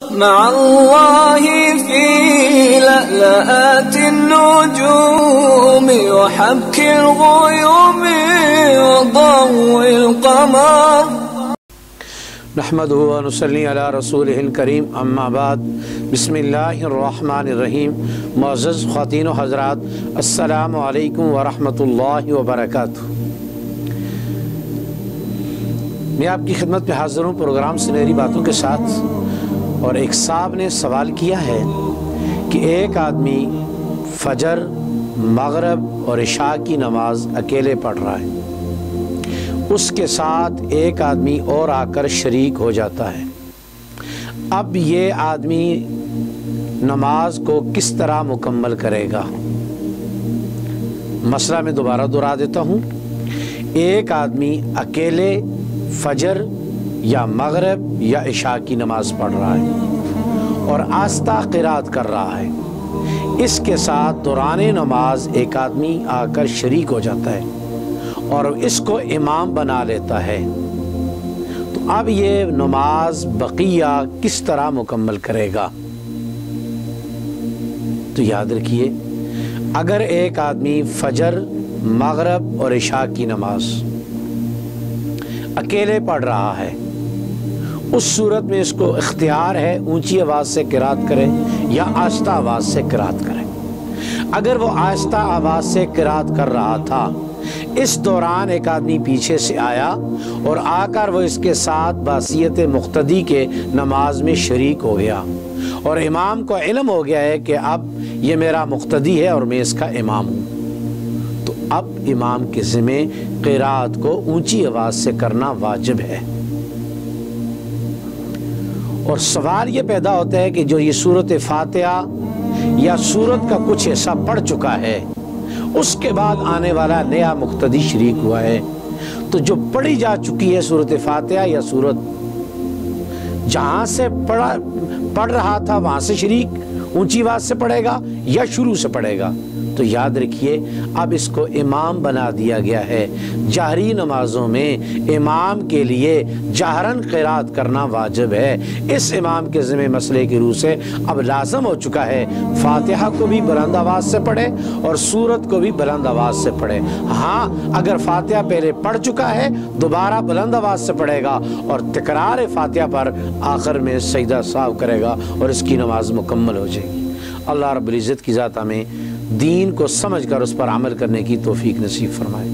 مع الله في لألآت النجوم وحبك الغيوم وضوء القمر نحمده ونصلي على رسوله الكريم اما بعد بسم اللہ الرحمن الرحیم۔ معزز خواتین و حضرات، السلام علیکم ورحمۃ اللہ وبرکاتہ۔ میں آپ کی خدمت میں حاضر ہوں پروگرام سنہری باتوں کے ساتھ، اور ایک صاحب نے سوال کیا ہے کہ ایک آدمی فجر، مغرب اور عشاء کی نماز اکیلے پڑھ رہا ہے، اس کے ساتھ ایک آدمی اور آ کر شریک ہو جاتا ہے۔ اب یہ آدمی نماز کو کس طرح مکمل کرے گا؟ مسئلہ میں دوبارہ دہرا دیتا ہوں۔ ایک آدمی اکیلے فجر یا مغرب یا عشاء کی نماز پڑھ رہا ہے اور آہستہ قرات کر رہا ہے، اس کے ساتھ دوران نماز ایک آدمی آ کر شریک ہو جاتا ہے اور اس کو امام بنا لیتا ہے، تو اب یہ نماز بقیہ کس طرح مکمل کرے گا؟ تو یاد رکھیے، اگر ایک آدمی فجر، مغرب اور عشاء کی نماز اکیلے پڑھ رہا ہے، اس صورت میں اس کو اختیار ہے اونچی آواز سے قرات کرے یا آہستہ آواز سے قرات کرے۔ اگر وہ آہستہ آواز سے قرات کر رہا تھا، اس دوران ایک آدمی پیچھے سے آیا اور آ کر وہ اس کے ساتھ بحیثیت مقتدی کے نماز میں شریک ہو گیا، اور امام کو علم ہو گیا ہے کہ اب یہ میرا مقتدی ہے اور میں اس کا امام ہوں، تو اب امام کے ذمہ قرات کو اونچی آواز سے کرنا واجب ہے۔ اور سوال یہ پیدا ہوتا ہے کہ جو یہ سورۃ فاتحہ یا سورت کا کچھ حصہ پڑھ چکا ہے، اس کے بعد آنے والا نیا مقتدی شریک ہوا ہے، تو جو پڑھی جا چکی ہے سورۃ فاتحہ یا سورت، جہاں سے پڑھ رہا تھا وہاں سے شریک اونچی آواز سے پڑھے گا یا شروع سے پڑھے گا؟ تو یاد رکھیے، اب اس کو امام بنا دیا گیا ہے۔ جہری نمازوں میں امام کے لیے جہرن قرات کرنا واجب ہے۔ اس امام کے ذمہ مسئلے کی روح سے اب لازم ہو چکا ہے فاتحہ کو بھی بلند آواز سے پڑھے اور سورت کو بھی بلند آواز سے پڑھے۔ ہاں، اگر فاتحہ پہلے پڑھ چکا ہے دوبارہ بلند آواز سے پڑھے گا اور تکرار فاتحہ پر آخر میں سجدہ سہو کرے گا اور اس کی نماز مکمل ہو جائے گی۔ اللہ رب العزت کی ذات ہمیں دین کو سمجھ کر اس پر عمل کرنے کی توفیق نصیب فرمائے۔